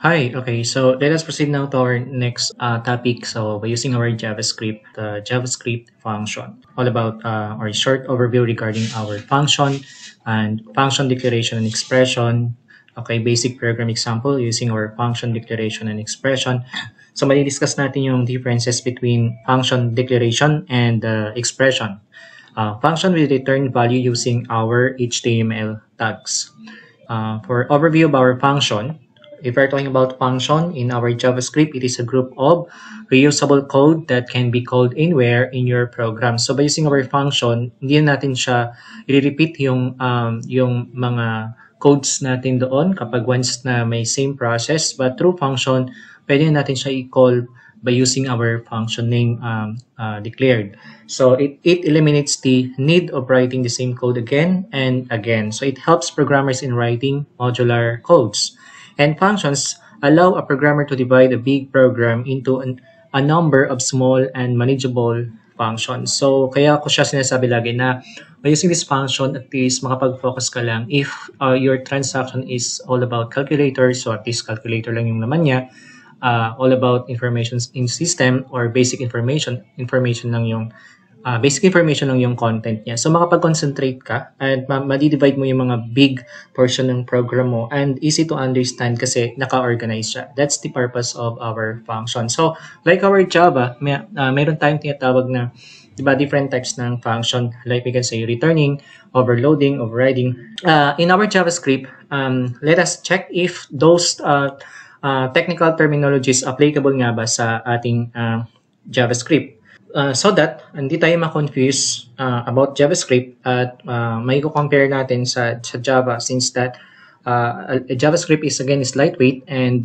Hi, okay, so let us proceed now to our next topic. So by using our JavaScript, JavaScript function, all about our short overview regarding our function and function declaration and expression. Okay, basic program example using our function declaration and expression. So mali-discuss natin yung differences between function declaration and expression. Function will return value using our HTML tags. For overview of our function, if we're talking about function in our JavaScript, it is a group of reusable code that can be called anywhere in your program. So by using our function, hindi natin siya i-repeat yung mga codes natin doon kapag once na may same process. But through function, pwede natin siya i-call by using our function name declared. So it eliminates the need of writing the same code again and again. So it helps programmers in writing modular codes. And functions allow a programmer to divide a big program into a number of small and manageable functions. So kaya ko siya sinasabi lagi na by using this function, at least makapag-focus ka lang if your transaction is all about calculator, so at least calculator lang yung laman niya, all about information in system or basic information lang yung basic information lang yung content niya. So makapag-concentrate ka at ma-divide mo yung mga big portion ng program mo and easy to understand kasi naka-organize siya. That's the purpose of our function. So like our Java, mayroon tayong tinatawag na different types ng function. Like we can say returning, overloading, overriding. In our JavaScript, let us check if those technical terminologies applicable nga ba sa ating JavaScript. So that hindi tayo ma-confuse about JavaScript at may compare natin sa Java since that JavaScript is lightweight and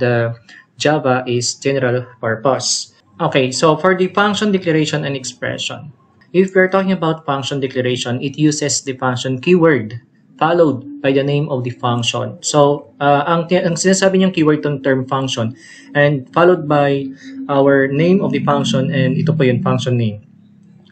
Java is general purpose. Okay, so for the function declaration and expression, if we're talking about function declaration, it uses the function keyword followed by the name of the function. So, ang sinasabi niyang keyword ng term function and followed by our name of the function and ito po yung function name.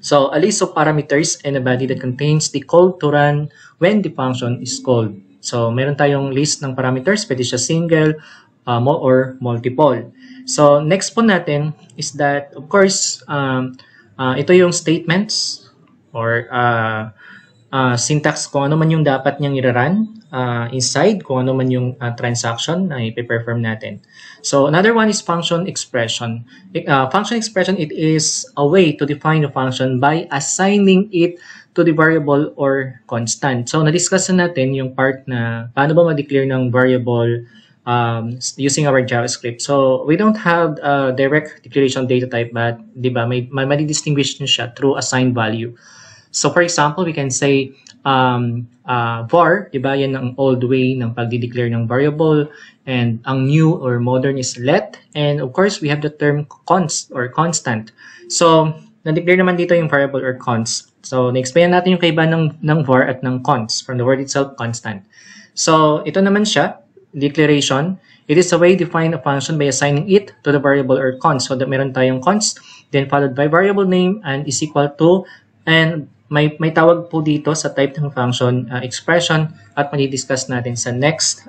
So, a list of parameters and a body that contains the code to run when the function is called. So, meron tayong list ng parameters, pwede siya single or multiple. So, next po natin is that, of course, ito yung statements or syntax kung ano man yung dapat niyang i-run inside, kung ano man yung transaction na i-perform natin. So another one is function expression. Function expression, it is a way to define a function by assigning it to the variable or constant. So na-discuss na natin yung part na paano ba ma-declare ng variable using our JavaScript. So we don't have direct declaration data type, but di ba, may distinguish siya through assigned value. So for example, we can say var, di ba, yan ang old way ng pagdi-declare ng variable, and ang new or modern is let, and of course, we have the term const or constant. So, na-declare naman dito yung variable or const. So, na-explain natin yung kaiba ng var at ng const from the word itself, constant. So, ito naman siya, declaration. It is a way to define a function by assigning it to the variable or const. So, meron tayong const, then followed by variable name and is equal to, and may tawag po dito sa type ng function expression at mali-discuss natin sa next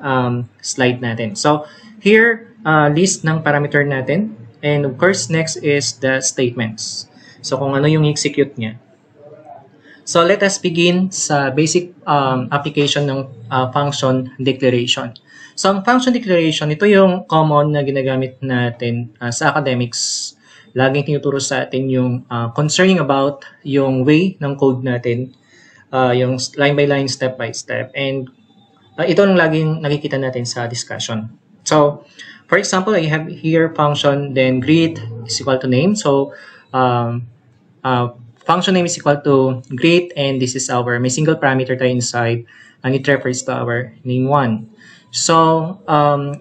slide natin. So, here, list ng parameter natin. And of course, next is the statements. So, kung ano yung execute niya. So, let us begin sa basic application ng function declaration. So, ang function declaration, ito yung common na ginagamit natin sa academics. Laging tinuturo sa atin yung concerning about yung way ng code natin, yung line by line, step by step. And ito ang laging nakikita natin sa discussion. So, for example, I have here function, then greet is equal to name. So, function name is equal to greet, and this is our, may single parameter tayo inside, and it refers to our name1. So,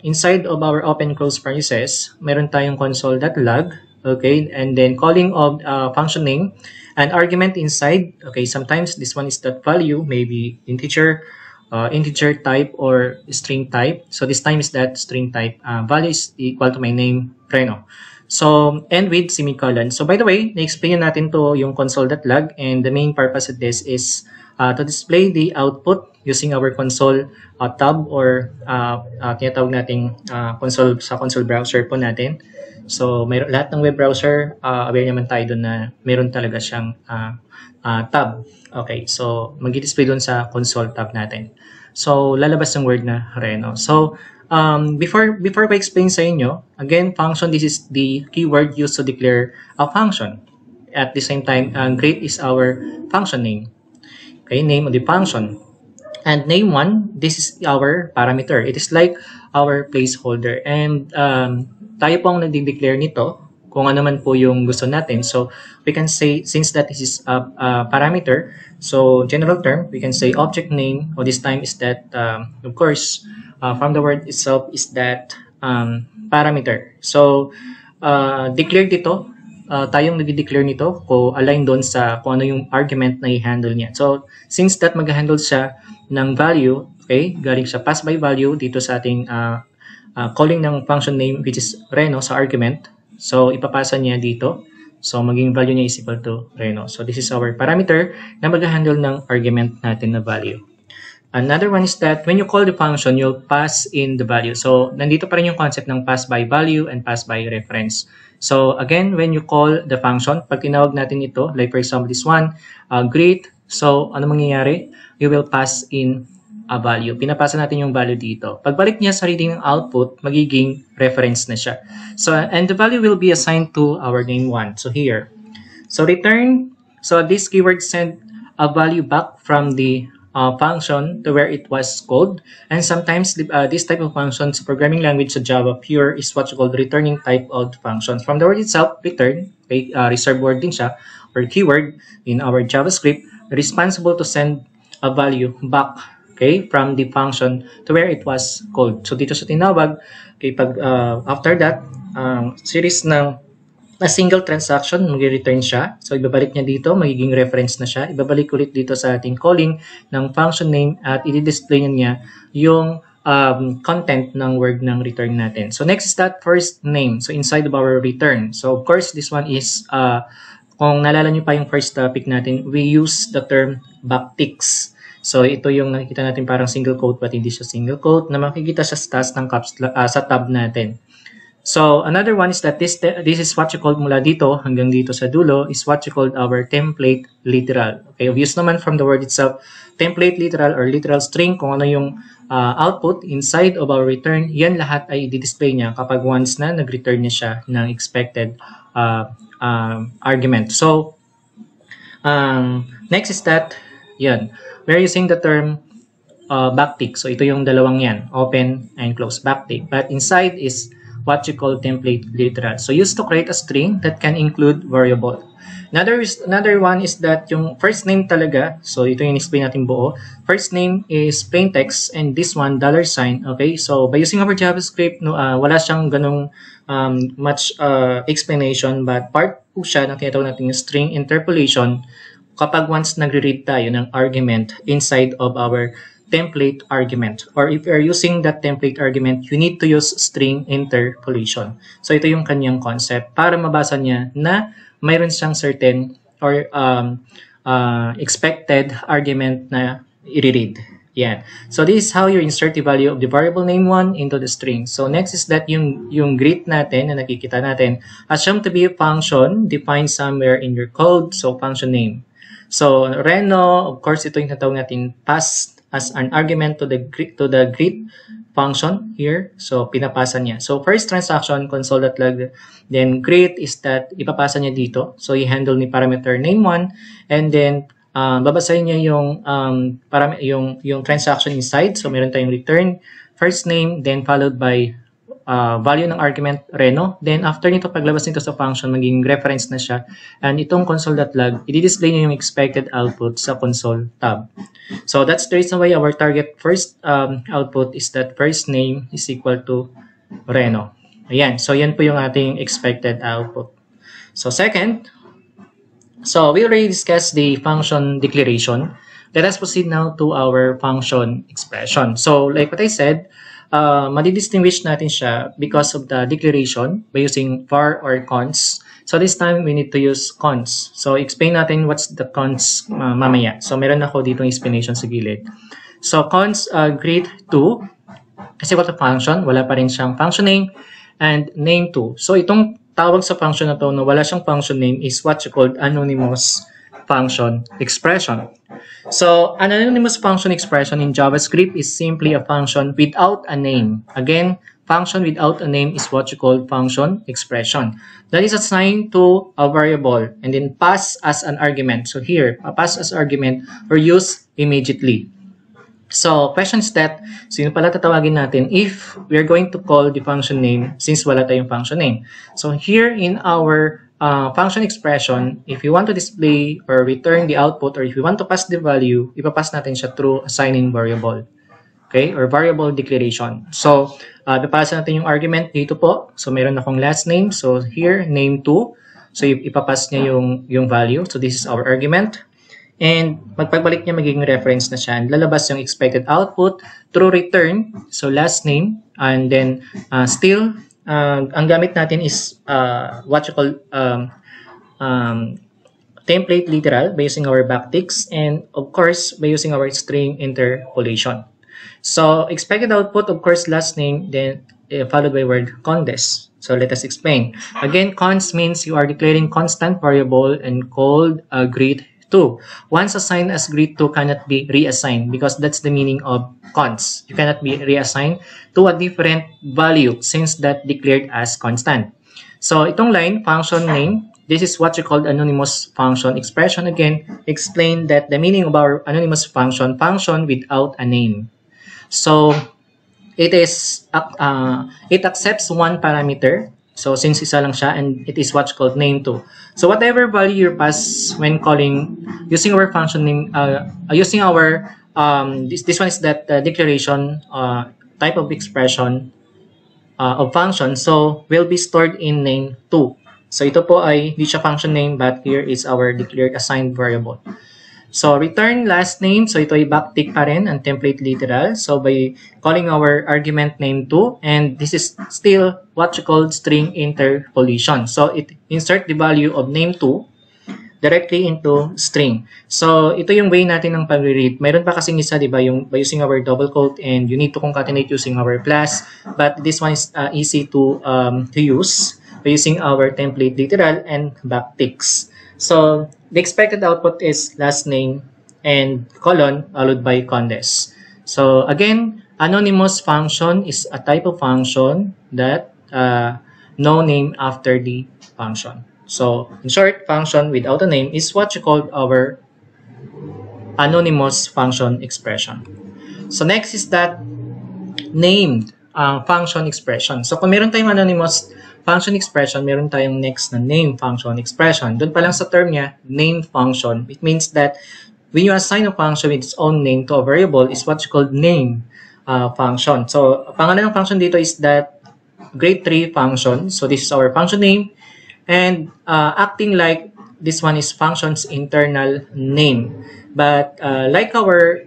inside of our open close parentheses, meron tayong console.log. Okay, and then calling of function name and argument inside. Okay, sometimes this one is that value, maybe integer integer type or string type. So this time is that string type. Value is equal to my name, Reno. So, end with semicolon. So, by the way, na-explain natin to yung console.log, and the main purpose of this is to display the output using our console tab, or tinatawag nating console sa console browser po natin. So, lahat ng web browser, aware naman tayo doon na meron talaga siyang tab. Okay, so mag-display doon sa console tab natin. So, lalabas yung word na Reno. So, before I explain sa inyo, again, function, this is the keyword used to declare a function. At the same time, greet is our function name. Okay, name of the function. And name1, this is our parameter. It is like our placeholder. And tayo po ang nag-declare nito kung ano man po yung gusto natin. So, we can say, since that this is a parameter, so general term, we can say object name, or this time is that, of course, from the word itself is that parameter. So, declare dito, tayong nag-declare nito kung align doon sa kung ano yung argument na i-handle niya. So, since that mag-handle siya ng value, okay, galing siya pass by value dito sa ating calling ng function name, which is Reno sa argument. So, ipapasa niya dito. So, maging value niya is equal to Reno. So, this is our parameter na mag-handle ng argument natin na value. Another one is that when you call the function, you'll pass in the value. So, nandito pa rin yung concept ng pass by value and pass by reference. So, again, when you call the function, pag tinawag natin ito, like for example, this one, greet. So, ano mangyayari? You will pass in a value. Pinapasa natin yung value dito. Pagbalik niya sa reading ng output, magiging reference na siya. So, and the value will be assigned to our name1. So, here. So, return. So, this keyword send a value back from the function to where it was called. And sometimes this type of function sa programming language sa Java pure is what you call returning type of functions. From the word itself, return, okay, reserved word din siya, or keyword in our JavaScript, responsible to send a value back, okay, from the function to where it was called. So dito sa tinawag, okay, pag after that, series ng a single transaction, mag-return siya. So, ibabalik niya dito, magiging reference na siya. Ibabalik ulit dito sa ating calling ng function name at i-display niya yung content ng word ng return natin. So, next is that first name. So, inside of our return. So, of course, this one is, kung naalala niyo pa yung first topic natin, we use the term backticks. So, ito yung nakikita natin parang single quote but hindi siya single quote na makikita siya sa taas ng sa tab natin. So, another one is that this is what you call mula dito hanggang dito sa dulo is what you call our template literal. Okay, obvious naman from the word itself, template literal or literal string, kung ano yung output inside of our return, yan lahat ay i-display niya kapag once na nag-return niya siya ng expected argument. So, next is that, yan, we're using the term backtick. So, ito yung dalawang yan, open and close backtick. But inside is what you call template literal. So, used to create a string that can include variable. Another one is that yung first name talaga, so ito yung explain natin buo. First name is plain text and this one, $sign. Okay, so by using our JavaScript, no, wala siyang ganong much explanation, but part po siya ng tinatawag natin yung string interpolation kapag once nagre-read tayo ng argument inside of our template argument, or if you're using that template argument, you need to use string interpolation. So ito yung kanyang concept para mabasa niya na mayroon siyang certain or expected argument na i-read. Yan. So this is how you insert the value of the variable name1 into the string. So next is that yung greet natin na nakikita natin, assumed to be a function defined somewhere in your code. So function name. So Reno, of course, ito yung tinatawag natin pass as an argument to the greet function here. So, pinapasa niya. So, first transaction, console.log, then greet is that ipapasa niya dito. So, i-handle ni parameter name1, and then babasahin niya yung transaction inside. So, meron tayong return, first name, then followed by value ng argument Reno. Then, after nito, paglabas nito sa function, maging reference na siya. And itong console.log, i-display niya yung expected output sa console tab. So, that's the reason why our target first output is that first name is equal to Reno. Ayan. So, yan po yung ating expected output. So, second, so we already discussed the function declaration. let us proceed now to our function expression. So like what I said, madidistinguish natin siya because of the declaration by using var or const. So this time, we need to use const. So explain natin what's the const mamaya. So meron ako dito explanation sa gilid. So const greet to, kasi what a function, wala pa rin siyang function name, and name to. So itong tawag sa function na to na wala siyang function name is what you called anonymous function expression. So an anonymous function expression in JavaScript is simply a function without a name. Again, function without a name is what you call function expression. That is assigned to a variable and then pass as an argument. So here, pass as argument or use immediately. So, question is that, sino pala tatawagin natin if we are going to call the function name since wala tayong function name. So, here in our function expression, if you want to display or return the output or if you want to pass the value, ipapass natin siya through assigning variable. Okay? Or variable declaration. So, ipapasa natin yung argument dito po. So, meron akong last name. So, here, name2. So, ipapass niya yung value. So, this is our argument. And magpagbalik niya magiging reference na siya. And lalabas yung expected output through return. So, last name. And then, still, ang gamit natin is what you call template literal by using our backticks. And, of course, by using our string interpolation. So, expected output, of course, last name, then followed by word const. So, let us explain. Again, const means you are declaring constant variable and called greet to. Once assigned as greet2 cannot be reassigned because that's the meaning of const. You cannot be reassigned to a different value since that declared as constant. So, itong line, function name, this is what you call anonymous function expression. Again, explain that the meaning of our anonymous function, function without a name. So, it accepts one parameter. So, since isa lang siya, and it is what's called name2. So, whatever value you pass when calling, using our function name, using our, this one is that declaration type of expression of function. So, will be stored in name2. So, ito po ay hindi siya function name, but here is our declared assigned variable. So, return last name. So, ito ay backtick pa rin ang template literal. So, by calling our argument name2, and this is still what you call string interpolation. So, it insert the value of name2 directly into string. So, ito yung way natin ng pag-read. Mayroon pa kasing isa, di ba, yung by using our double quote and you need to concatenate using our plus. But this one is easy to use by using our template literal and backticks. So, the expected output is last name and colon followed by const. So, again, anonymous function is a type of function that no name after the function. So, in short, function without a name is what you call our anonymous function expression. So, next is that named function expression. So, kung meron tayong anonymous function expression, meron tayong next na name function expression. Doon pa lang sa term niya, name function. It means that when you assign a function with its own name to a variable is what you call name function. So, pangalan ng function dito is that grade 3 function. So, this is our function name. And acting like this one is function's internal name. But like our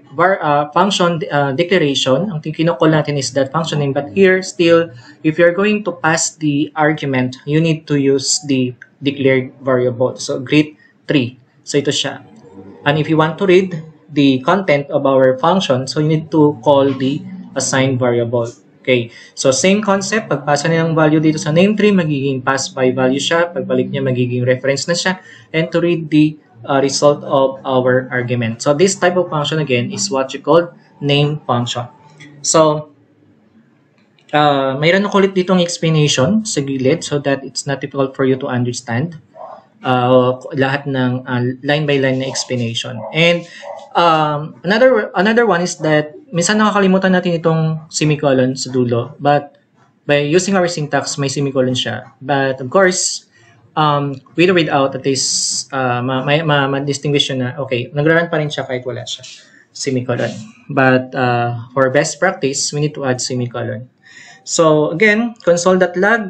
function declaration, ang kinocall natin is that function name. But here, still, if you're going to pass the argument, you need to use the declared variable. So, grade 3. So, ito siya. And if you want to read the content of our function, so you need to call the assigned variable. Okay. So, same concept. Pagpasa niya ng value dito sa name tree, magiging pass by value siya. Pagbalik niya, magiging reference na siya. And to read the result of our argument. So, this type of function, again, is what you call name function. So, mayroon ako ulit ditong explanation sa gilid so that it's not difficult for you to understand lahat ng line by line na explanation. And another one is that minsan nakakalimutan natin itong semicolon sa dulo, but by using our syntax, may semicolon siya. But of course, with or without, at least ma-distinguish yun na, okay, nagra-run pa rin siya kahit wala siya semicolon. But for best practice, we need to add semicolon. So again, console.log,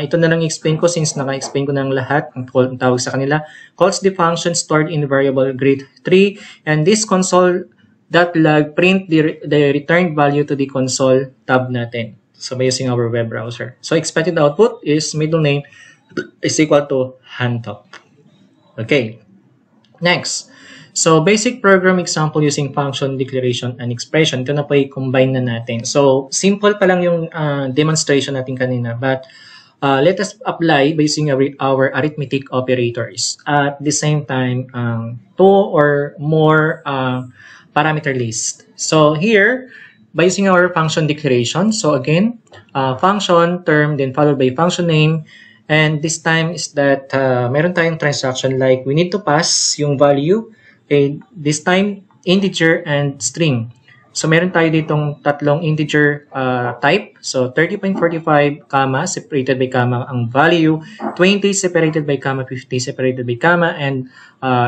ito na lang explain ko since naka-explain ko ng lahat ang tawag sa kanila. Calls the function stored in the variable greet 3, and this console.log print the returned value to the console tab natin. So by using our web browser. So expected output is middle name is equal to Hantop. Okay. Next. So, basic program example using function, declaration, and expression. Ito na po i-combine na natin. So, simple pa lang yung demonstration natin kanina. But, let us apply by using our arithmetic operators. At the same time, 2 or more parameter list. So, here, by using our function declaration. So, again, function term, then followed by function name. And this time is that meron tayong transaction like we need to pass yung value. Okay, this time integer and string. So meron tayo ditong tatlong integer type. So 30.45 comma separated by comma ang value, 20 separated by comma, 50 separated by comma, and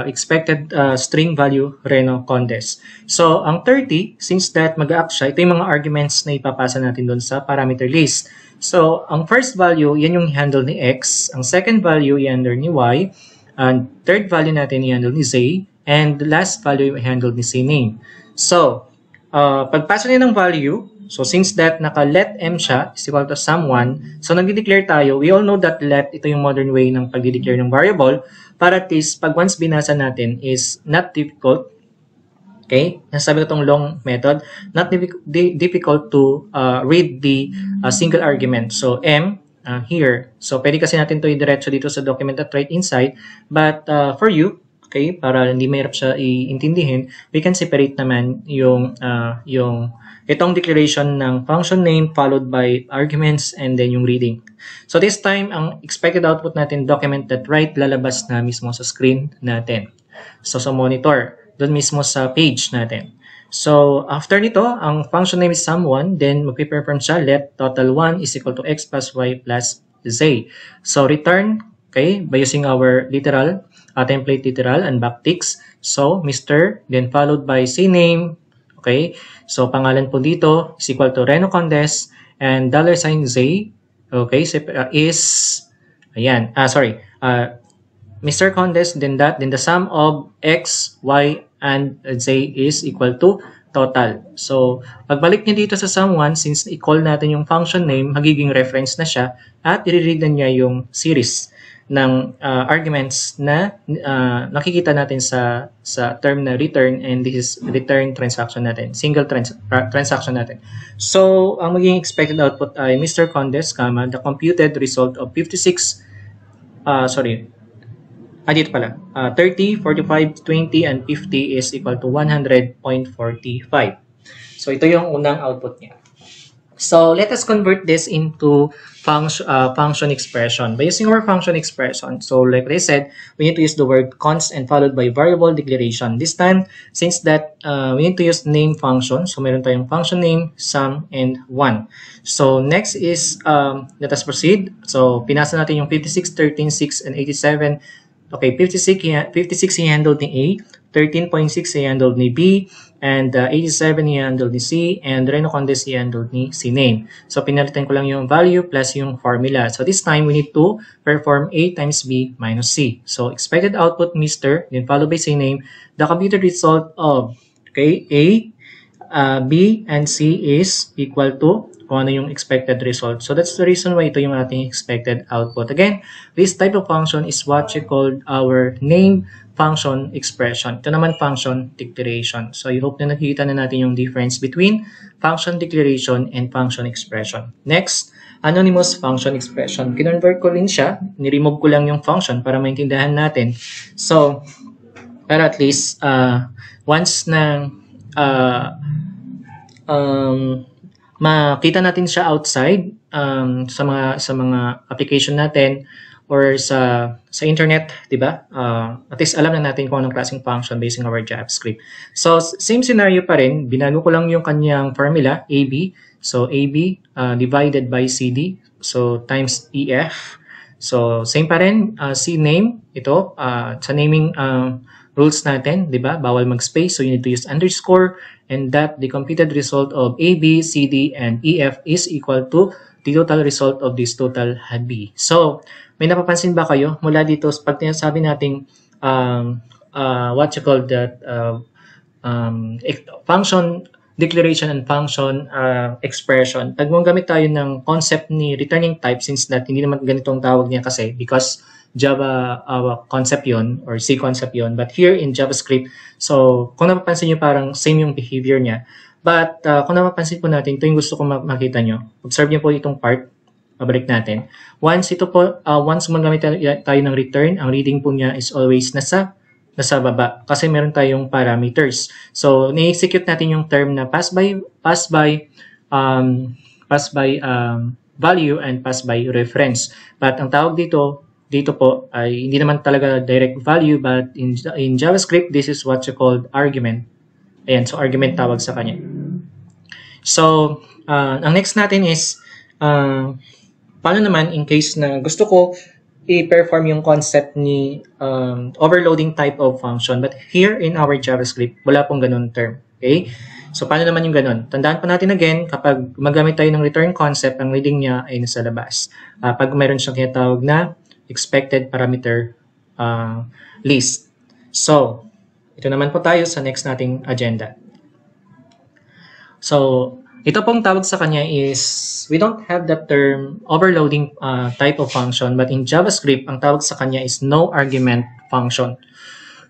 expected string value Reno Condes. So ang 30, since that mag-act siya, ito yung mga arguments na ipapasa natin doon sa parameter list. So ang first value, yan yung handle ni X. Ang second value, i-handle ni Y. And third value natin, i-handle ni Z. And the last value, i-handle ni CNAME. So, pagpasa niya ng value, so since that naka-let M siya is equal to sum1, so nag-declare tayo, we all know that let, ito yung modern way ng pag-declare ng variable, para at least, pag once binasa natin is not difficult, okay, nasabi ko itong long method, not difficult to read the single argument. So, M, here, so pwede kasi natin ito i-diretso dito sa document at right inside, but for you, okay, para hindi mahirap siya iintindihin, we can separate naman yung itong declaration ng function name followed by arguments and then yung reading. So this time, ang expected output natin, document that right, lalabas na mismo sa screen natin. So sa monitor, doon mismo sa page natin. So after nito, ang function name is sum1, then magpe-perform siya, let total 1 is equal to x plus y plus z. So return, okay, by using our literal, template literal and backticks. So, Mr. then followed by CNAME. Okay. So, pangalan po dito is equal to Reno Condes and $Z. Okay. Is, ayan, Mr. Condes, then the sum of X, Y, and Z is equal to total. So, pagbalik niya dito sa sum1, since i-call natin yung function name, magiging reference na siya at i-read na niya yung series ng arguments na nakikita natin sa term na return, and this is return transaction natin, single transaction natin. So, ang magiging expected output ay Mr. Condes, the computed result of 56, dito pala, 30, 45, 20, and 50 is equal to 100.45. So, ito yung unang output niya. So, let us convert this into function expression. By using our function expression, so like I said, we need to use the word const and followed by variable declaration. This time, since that we need to use name function, so meron tayong function name, sum, and 1. So, next is, let us proceed. So, pinasa natin yung 56, 13, 6, and 87. Okay, 56 i-handled ni A, 13.6 i-handled ni B, and 87 i-handled ni C, and Reno Condes i-handled ni CNAME. So, pinalitan ko lang yung value plus yung formula. So, this time, we need to perform A times B minus C. So, expected output, Mr., then followed by CNAME, the computed result of, okay, A, B, and C is equal to kung ano yung expected result. So, that's the reason why ito yung ating expected output. Again, this type of function is what we call our name function expression. Ito naman function declaration. So, I hope na nakikita na natin yung difference between function declaration and function expression. Next, anonymous function expression. Kinonvert ko rin siya. Niremove ko lang yung function para maintindihan natin. So, pero at least, once na makita natin siya outside sa mga application natin or sa internet, 'di ba? At least alam na natin kung anong klaseng function based on our JavaScript. So same scenario pa rin, binago ko lang yung kanyang formula AB. So AB divided by CD, so times EF. So same pa rin, CNAME ito sa naming rules natin, 'di ba? Bawal mag-space, so you need to use underscore, and that the computed result of A, B, C, D, and E, F is equal to the total result of this total had B. So, may napapansin ba kayo mula dito pag sinasabi nating what you call that function declaration and function expression. Pag gamit tayo ng concept ni returning type, since that hindi naman ganitong tawag niya kasi because Java concept yon or C concept yon, but here in JavaScript, so kung napapansin nyo parang same yung behavior niya, but kung napapansin po natin, ito yung gusto ko makita nyo. Observe nyo po itong part, pabalik natin. Once gumagamit tayo ng return, ang reading po niya is always nasa baba kasi meron tayong parameters. So, ni-execute natin yung term na pass by value and pass by reference. But ang tawag dito po ay hindi naman talaga direct value, but in JavaScript, this is what you call argument. Ayan, so argument tawag sa kanya. So, ang next natin is paano naman in case na gusto ko i-perform yung concept ni overloading type of function, but here in our JavaScript, wala pong ganun term. Okay? So, paano naman yung ganun? Tandaan po natin again, kapag magamit tayo ng return concept, ang reading niya ay nasa labas. Pag mayroon siyang tinatawag na expected parameter list. So, ito naman po tayo sa next nating agenda. So, ito pong tawag sa kanya is, we don't have the term overloading type of function, but in JavaScript, ang tawag sa kanya is no argument function.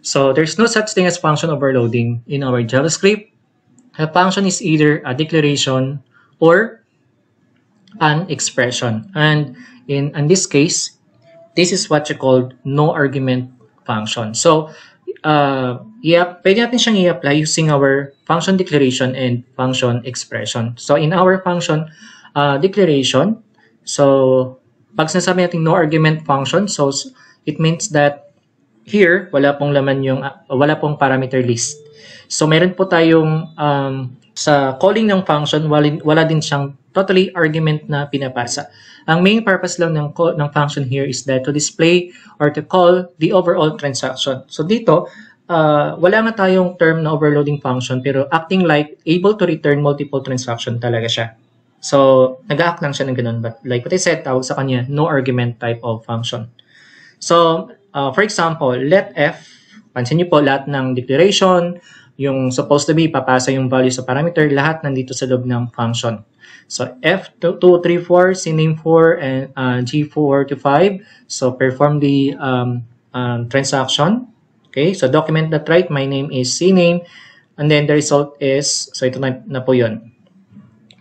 So, there's no such thing as function overloading in our JavaScript. A function is either a declaration or an expression. And in this case, this is what you call no argument function. So, pwede natin siyang i-apply using our function declaration and function expression. So, in our function declaration, so, pag sinasabi natin no argument function, so, it means that here, wala pong parameter list. So, meron po tayong, sa calling ng function, wala din siyang totally argument na pinapasa. Ang main purpose lang ng function here is that to display or to call the overall transaction. So dito, wala nga tayong term na overloading function, pero acting like able to return multiple transaction talaga siya. So nag-act lang siya ng ganun, but like what I said, tawag sa kanya no argument type of function. So for example, let f, pansin niyo po lahat ng declaration, yung supposed to be papasa yung value sa parameter, lahat nandito sa loob ng function. So F2, 3, 4, CNAME 4, and G4 to 5. So perform the transaction. Okay, so document that right. My name is CNAME, and then the result is, so ito na po yun.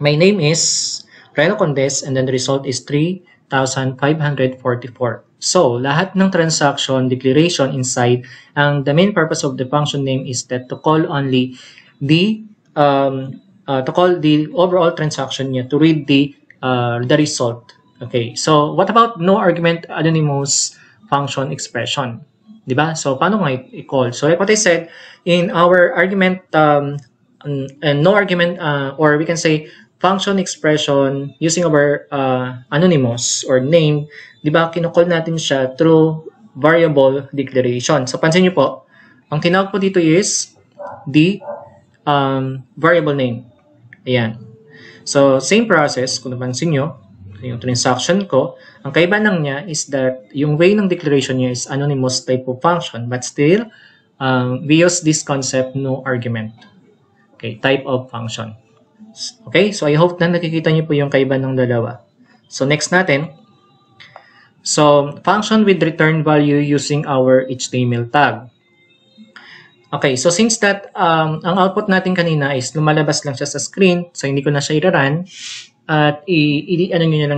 My name is Reno Condes, and then the result is 3,544. So lahat ng transaction declaration inside, the main purpose of the function name is that to call only the to call the overall transaction niya to read the result. Okay, so what about no argument anonymous function expression? Diba? So paano nga i-call? So like what I said, in our argument, no argument, or we can say function expression using our anonymous or name, diba, kinocall natin siya through variable declaration. So pansin niyo po, ang tinawag po dito is the variable name. Ayan. So, same process, kung napansin nyo, yung transaction ko, ang kaiba lang niya is that yung way ng declaration niya is anonymous type of function, but still, we use this concept, no argument. Okay, type of function. Okay, so I hope na nakikita niyo po yung kaiba ng dalawa. So, next natin. So, function with return value using our HTML tag. Okay, so since that ang output natin kanina is lumalabas lang siya sa screen, so hindi ko na siya i-run, at ititingnan nyo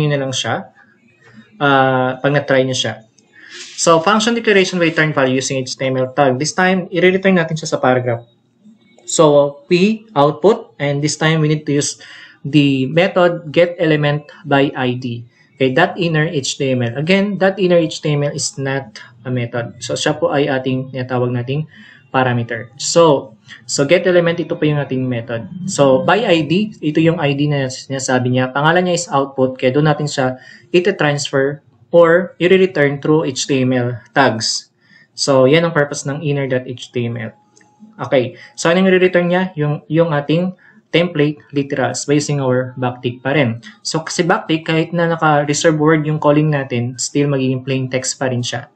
na lang siya pag na-try nyo siya. So, function declaration with return value using HTML tag. This time, i-return natin siya sa paragraph. So, P output, and this time we need to use the method getElementById. Okay, that inner HTML. Again, that inner HTML is not a method. So, siya po ay ating tinatawag nating parameter. So getElement, ito po yung ating method. So, by ID, ito yung ID na sinasabi niya. Pangalan niya is output, kaya doon natin siya iti-transfer or i-return through HTML tags. So, yan ang purpose ng inner.html. Okay, so anong re-return niya? Yung ating template literals by using our backtick pa rin. So kasi backtick, kahit na naka-reserve word yung calling natin, still magiging plain text pa rin siya.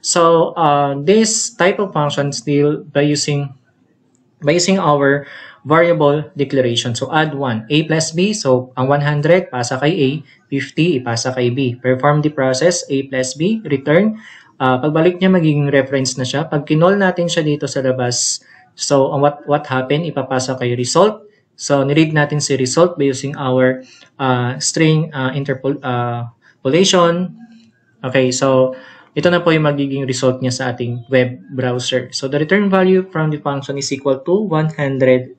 So this type of function still by using our variable declaration. So add 1, a plus b. So ang 100 pasa kay a, 50 ipasa kay b. Perform the process, a plus b, return. Pagbalik niya magiging reference na siya. Pag kinol natin siya dito sa labas, so what happened, ipapasa kay result. So niread natin si result by using our string interpolation. Okay, so ito na po yung magiging result niya sa ating web browser. So the return value from the function is equal to 150.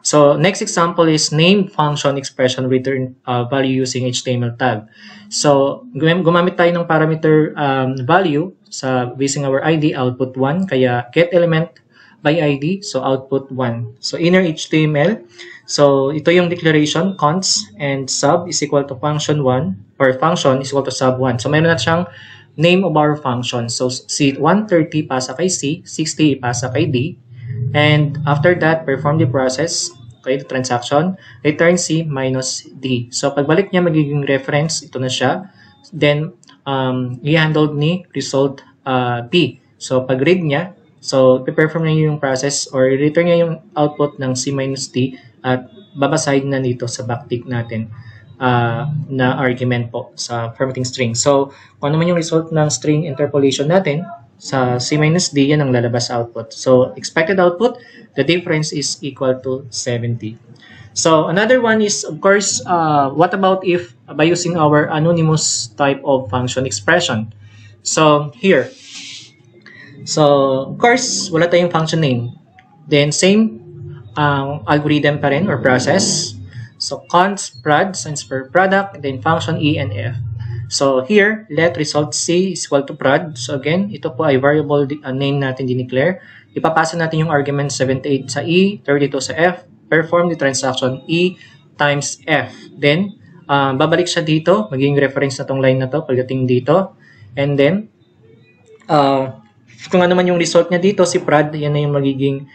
So next example is name function expression return value using HTML tag. So gumamit tayo ng parameter value sa using our ID output 1, kaya get element by ID, so output 1. So inner HTML, so ito yung declaration, const and sub is equal to function 1 or function is equal to sub 1. So meron na siyang name of our function. So C 130 pasa kay C, 60 pasa kay D, and after that perform the process, okay, the transaction, return C minus D. So pagbalik niya magiging reference, ito na siya. Then i-handle ni result P. So pag read niya, so i-perform niya yung process or i-return niya yung output ng C minus D at babasahin na dito sa backtick natin na argument po sa formatting string. So kung ano man yung result ng string interpolation natin sa C minus D, yan ang lalabas sa output. So expected output, the difference is equal to 70. So another one is, of course, what about if by using our anonymous type of function expression? So here, so of course, wala tayong function name. Then same algorithm pa rin or process. So const prod stands for product, then function E and F. So here, let result C is equal to prod. So again, ito po ay variable name natin dineclare. Ipapasa natin yung argument 78 sa E, 32 sa F. Perform the transaction E times F. Then, babalik siya dito. Magiging reference na tong line na to pagdating dito. And then, kung ano man yung result niya dito, si prod, yan na yung magiging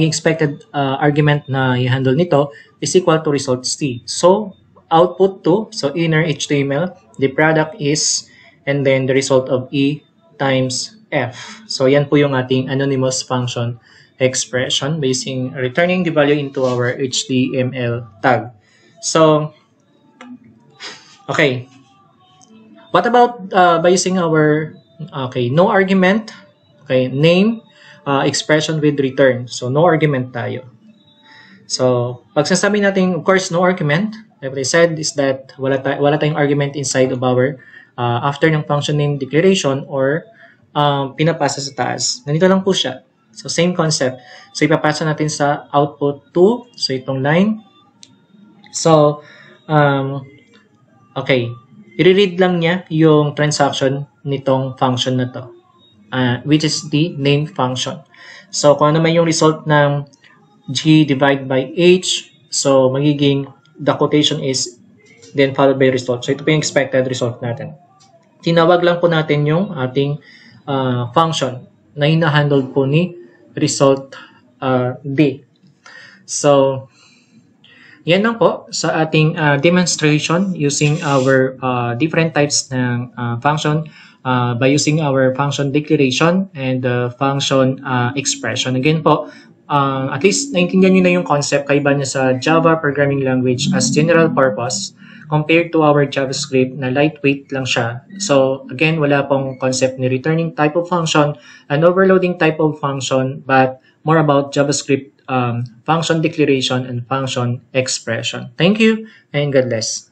expected argument na i-handle nito is equal to result C. So, output 2, so inner HTML, the product is, and then the result of E times F. So, yan po yung ating anonymous function expression basing returning the value into our HTML tag. So, okay. What about by using our, no argument, name, expression with return. So, no argument tayo. So, pag sinasabi natin, of course, no argument, like I said, is that wala tayong argument inside of our after ng function name declaration or pinapasa sa taas. Ganito lang po siya. So, same concept. So, ipapasa natin sa output 2. So, itong line. So, okay. I-read lang niya yung transaction nitong function na to, which is the name function. So, kung ano man yung result ng G divided by H, so magiging the quotation is then followed by result. So, ito po yung expected result natin. Tinawag lang po natin yung ating function na hina-handle po ni result D. So, yan lang po sa ating demonstration using our different types ng function by using our function declaration and function expression. Again po, at least naintindihan nyo na yung concept, kaiba niya sa Java programming language as general purpose compared to our JavaScript na lightweight lang siya. So again, wala pong concept ni returning type of function and overloading type of function, but more about JavaScript function declaration and function expression. Thank you and God bless.